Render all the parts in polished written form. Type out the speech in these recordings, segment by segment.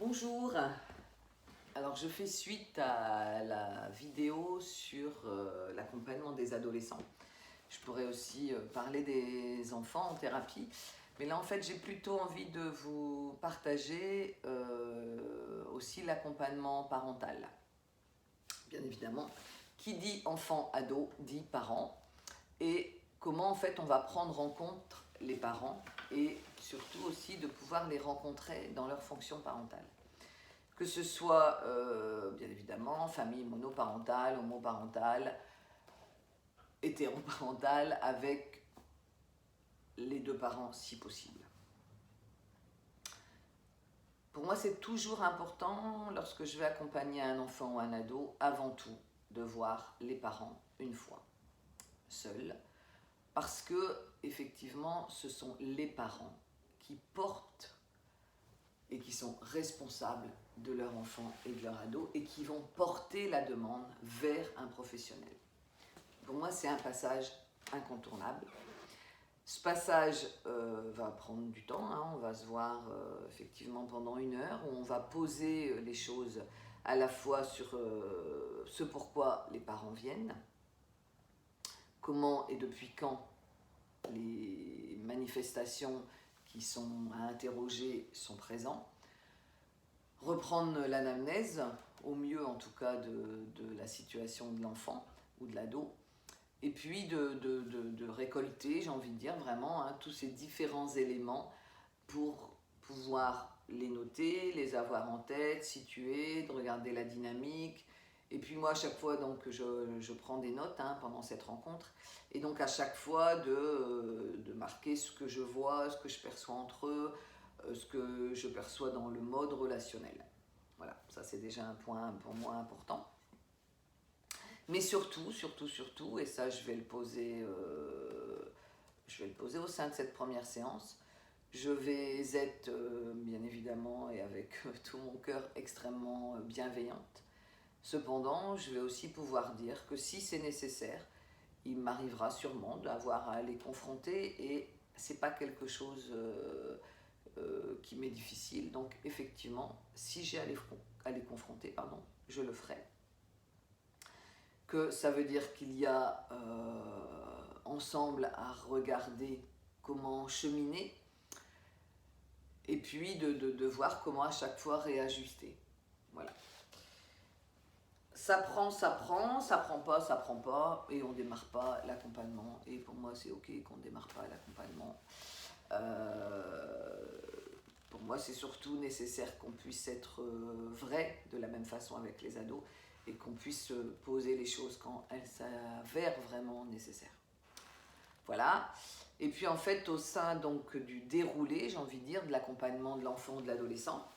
Bonjour, alors je fais suite à la vidéo sur l'accompagnement des adolescents. Je pourrais aussi parler des enfants en thérapie, mais là en fait j'ai plutôt envie de vous partager aussi l'accompagnement parental. Bien évidemment, qui dit enfant-ado dit parent, et comment en fait on va prendre en compte les parents et surtout aussi de pouvoir les rencontrer dans leur fonction parentale. Que ce soit, bien évidemment, famille monoparentale, homoparentale, hétéroparentale, avec les deux parents si possible. Pour moi, c'est toujours important, lorsque je vais accompagner un enfant ou un ado, avant tout, de voir les parents une fois, seuls, parce que, effectivement, ce sont les parents qui portent et qui sont responsables de leur enfant et de leur ado et qui vont porter la demande vers un professionnel. Pour moi, c'est un passage incontournable. Ce passage va prendre du temps, hein. On va se voir effectivement pendant 1 heure où on va poser les choses à la fois sur ce pourquoi les parents viennent, comment et depuis quand les manifestations qui sont à interroger sont présentes, reprendre l'anamnèse, au mieux en tout cas de la situation de l'enfant ou de l'ado, et puis de récolter, j'ai envie de dire vraiment, hein, tous ces différents éléments pour pouvoir les noter, les avoir en tête, situer, de regarder la dynamique. Et puis moi, à chaque fois, donc, je prends des notes pendant cette rencontre. Et donc, à chaque fois, de marquer ce que je vois, ce que je perçois entre eux, ce que je perçois dans le mode relationnel. Voilà, ça c'est déjà un point pour moi important. Mais surtout, et ça je vais le poser au sein de cette première séance, je vais être bien évidemment et avec tout mon cœur extrêmement bienveillante. Cependant, je vais aussi pouvoir dire que si c'est nécessaire, il m'arrivera sûrement d'avoir à les confronter et c'est pas quelque chose qui m'est difficile. Donc effectivement, si j'ai à les confronter, je le ferai. Que ça veut dire qu'il y a ensemble à regarder comment cheminer et puis de voir comment à chaque fois réajuster. Voilà. Ça prend pas, et on ne démarre pas l'accompagnement. Et pour moi, c'est ok qu'on ne démarre pas l'accompagnement. Pour moi, c'est surtout nécessaire qu'on puisse être vrai de la même façon avec les ados et qu'on puisse poser les choses quand elles s'avèrent vraiment nécessaires. Voilà. Et puis en fait, au sein donc du déroulé, j'ai envie de dire, de l'accompagnement de l'enfant ou de l'adolescent,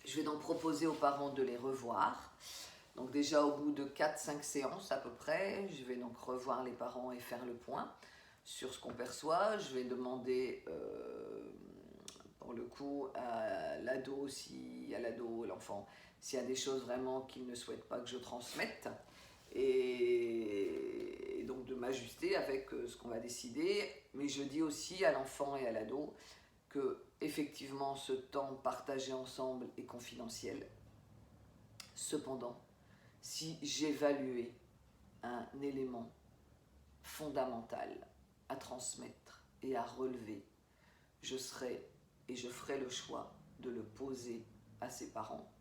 je vais donc proposer aux parents de les revoir. Donc déjà au bout de 4-5 séances à peu près, je vais donc revoir les parents et faire le point sur ce qu'on perçoit. Je vais demander pour le coup à l'ado, l'enfant, s'il y a des choses vraiment qu'il ne souhaite pas que je transmette. Et donc de m'ajuster avec ce qu'on va décider. Mais je dis aussi à l'enfant et à l'ado que effectivement ce temps partagé ensemble est confidentiel. Cependant, si j'évaluais un élément fondamental à transmettre et à relever, je serais et je ferai le choix de le poser à ses parents.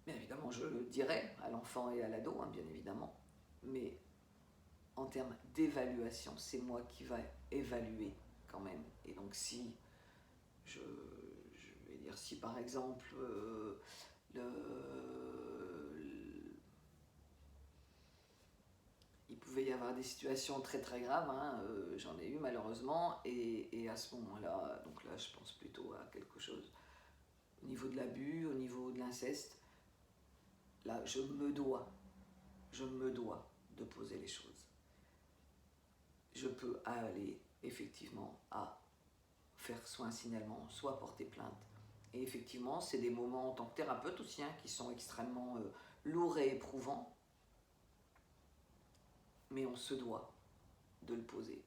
Bien évidemment, je le dirai à l'enfant et à l'ado, bien évidemment, mais en termes d'évaluation, c'est moi qui vais évaluer quand même. Et donc si, je vais dire, si par exemple, il pouvait y avoir des situations très très graves, j'en ai eu malheureusement, et à ce moment-là, donc là je pense plutôt à quelque chose au niveau de l'abus, au niveau de l'inceste, là je me dois de poser les choses. Je peux aller effectivement à faire soit un signalement, soit porter plainte. Et effectivement, c'est des moments en tant que thérapeute aussi qui sont extrêmement lourds et éprouvants, mais on se doit de le poser.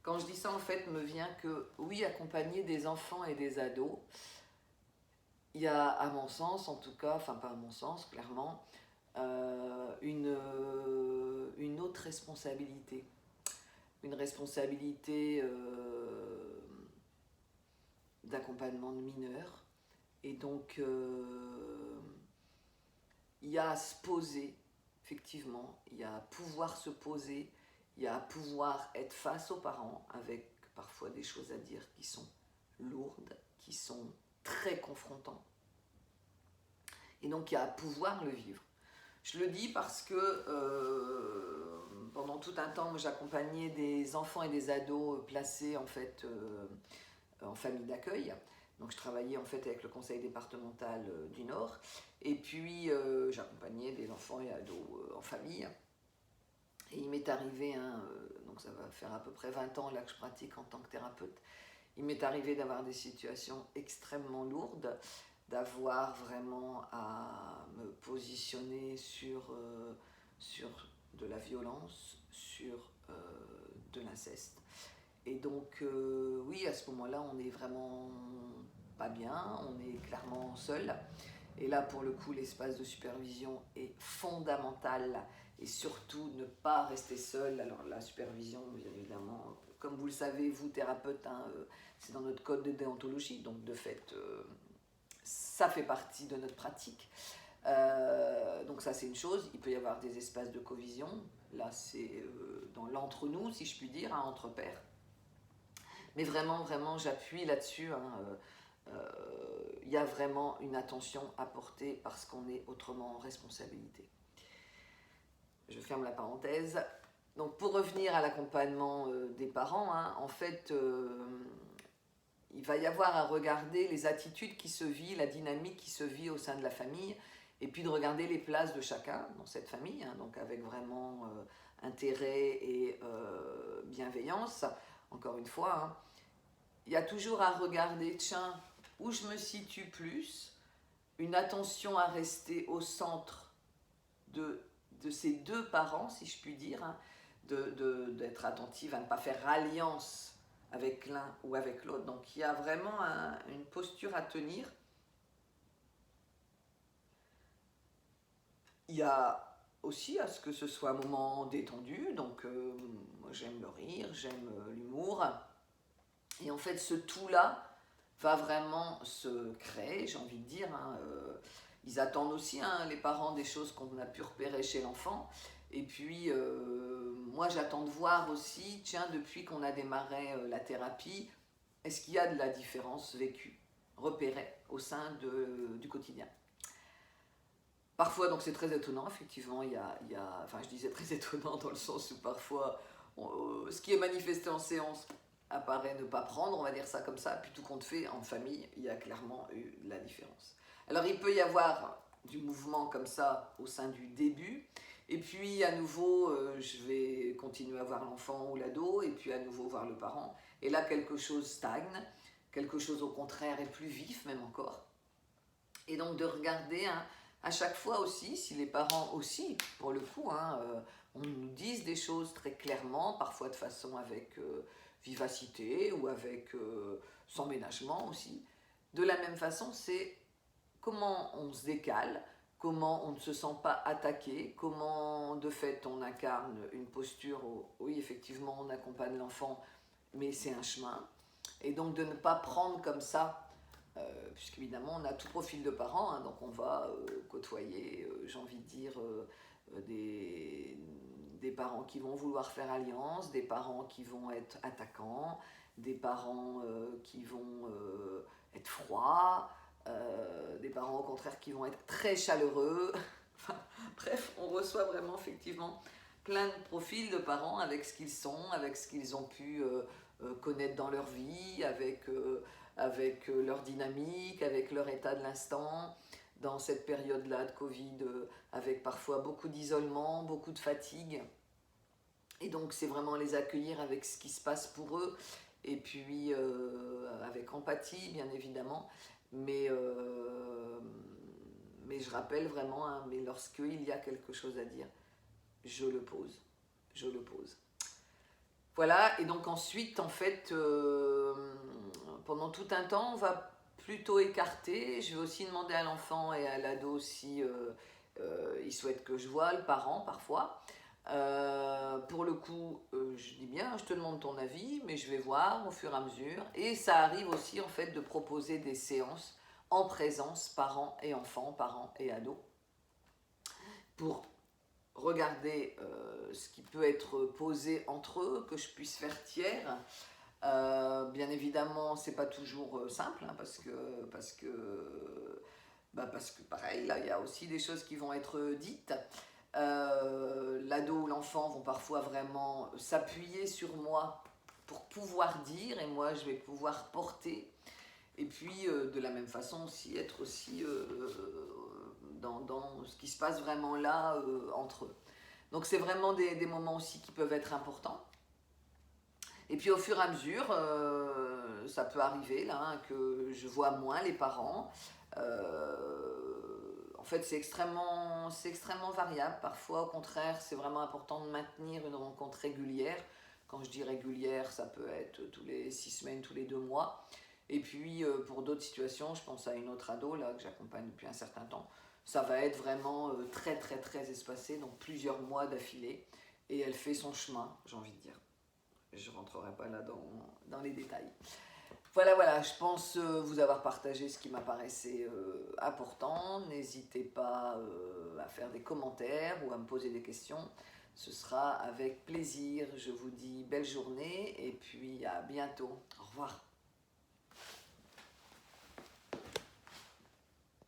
Quand je dis ça, en fait, me vient que oui, accompagner des enfants et des ados, il y a, à mon sens, en tout cas, enfin pas à mon sens, clairement, une autre responsabilité. Une responsabilité d'accompagnement de mineurs. Et donc, il y a à se poser, effectivement, il y a à pouvoir se poser, il y a à pouvoir être face aux parents avec parfois des choses à dire qui sont lourdes, qui sont très confrontantes. Et donc, il y a à pouvoir le vivre. Je le dis parce que pendant tout un temps, j'accompagnais des enfants et des ados placés en fait en famille d'accueil. Donc je travaillais en fait avec le conseil départemental du Nord. Et puis j'accompagnais des enfants et ados en famille. Et il m'est arrivé, donc ça va faire à peu près 20 ans là que je pratique en tant que thérapeute, il m'est arrivé d'avoir des situations extrêmement lourdes, d'avoir vraiment à me positionner sur de la violence, sur de l'inceste. Et donc, oui, à ce moment-là, on est vraiment pas bien, on est clairement seul. Et là, pour le coup, l'espace de supervision est fondamental. Et surtout, ne pas rester seul. Alors, la supervision, bien évidemment, comme vous le savez, vous, thérapeute, c'est dans notre code de déontologie. Donc, de fait, ça fait partie de notre pratique. Donc ça, c'est une chose. Il peut y avoir des espaces de covision. Là, c'est dans l'entre-nous, si je puis dire, entre pairs. Mais vraiment, vraiment, j'appuie là-dessus. Y a vraiment une attention à porter parce qu'on est autrement en responsabilité. Je ferme la parenthèse. Donc, pour revenir à l'accompagnement des parents, en fait, il va y avoir à regarder les attitudes qui se vivent, la dynamique qui se vit au sein de la famille, et puis de regarder les places de chacun dans cette famille, donc avec vraiment intérêt et bienveillance. Encore une fois, il y a toujours à regarder, tiens, où je me situe plus, une attention à rester au centre de ces deux parents, si je puis dire, d'être attentive à ne pas faire alliance avec l'un ou avec l'autre. Donc il y a vraiment une posture à tenir. Il y a aussi à ce que ce soit un moment détendu, donc moi j'aime le rire, j'aime l'humour. Et en fait ce tout-là va vraiment se créer, j'ai envie de dire. Ils attendent aussi, les parents, des choses qu'on a pu repérer chez l'enfant. Et puis, moi, j'attends de voir aussi, tiens, depuis qu'on a démarré la thérapie, est-ce qu'il y a de la différence vécue, repérée au sein du quotidien. Parfois, donc c'est très étonnant, effectivement, enfin je disais très étonnant dans le sens où parfois, ce qui est manifesté en séance apparaît ne pas prendre, on va dire ça comme ça, puis tout compte fait, en famille, il y a clairement eu de la différence. Alors il peut y avoir du mouvement comme ça au sein du début, et puis à nouveau, je vais continuer à voir l'enfant ou l'ado, et puis à nouveau voir le parent, et là quelque chose stagne, quelque chose au contraire est plus vif même encore. Et donc de regarder à chaque fois aussi, si les parents aussi, pour le coup, on nous dise des choses très clairement, parfois de façon avec vivacité ou avec sans ménagement aussi. De la même façon, c'est comment on se décale, comment on ne se sent pas attaqué, comment de fait on incarne une posture où, oui, effectivement, on accompagne l'enfant, mais c'est un chemin. Et donc de ne pas prendre comme ça, puisqu'évidemment on a tout profil de parents, donc on va côtoyer, j'ai envie de dire, des parents qui vont vouloir faire alliance, des parents qui vont être attaquants, des parents qui vont être froids, des parents au contraire qui vont être très chaleureux. Enfin, bref, on reçoit vraiment effectivement plein de profils de parents avec ce qu'ils sont, avec ce qu'ils ont pu connaître dans leur vie, avec leur dynamique, avec leur état de l'instant, dans cette période-là de Covid, avec parfois beaucoup d'isolement, beaucoup de fatigue. Et donc c'est vraiment les accueillir avec ce qui se passe pour eux, et puis avec empathie bien évidemment, mais je rappelle vraiment, mais lorsqu'il y a quelque chose à dire, je le pose. Voilà, et donc ensuite, en fait, pendant tout un temps, on va plutôt écarté. Je vais aussi demander à l'enfant et à l'ado si il souhaite que je voie le parent parfois. Pour le coup, je dis bien, je te demande ton avis, mais je vais voir au fur et à mesure. Et ça arrive aussi en fait de proposer des séances en présence, parents et enfants, parents et ados, pour regarder ce qui peut être posé entre eux, que je puisse faire tiers. Bien évidemment, c'est pas toujours simple, hein, parce que pareil, là, il y a aussi des choses qui vont être dites. L'ado ou l'enfant vont parfois vraiment s'appuyer sur moi pour pouvoir dire, et moi je vais pouvoir porter. Et puis de la même façon aussi être aussi dans ce qui se passe vraiment là entre eux. Donc c'est vraiment des moments aussi qui peuvent être importants. Et puis au fur et à mesure, ça peut arriver là, hein, que je vois moins les parents. En fait, c'est extrêmement variable. Parfois, au contraire, c'est vraiment important de maintenir une rencontre régulière. Quand je dis régulière, ça peut être tous les 6 semaines, tous les 2 mois. Et puis, pour d'autres situations, je pense à une autre ado là, que j'accompagne depuis un certain temps. Ça va être vraiment très, très, très espacé, donc plusieurs mois d'affilée. Et elle fait son chemin, j'ai envie de dire. Je ne rentrerai pas là dans les détails. Voilà, je pense vous avoir partagé ce qui m'apparaissait important. N'hésitez pas à faire des commentaires ou à me poser des questions. Ce sera avec plaisir. Je vous dis belle journée et puis à bientôt. Au revoir.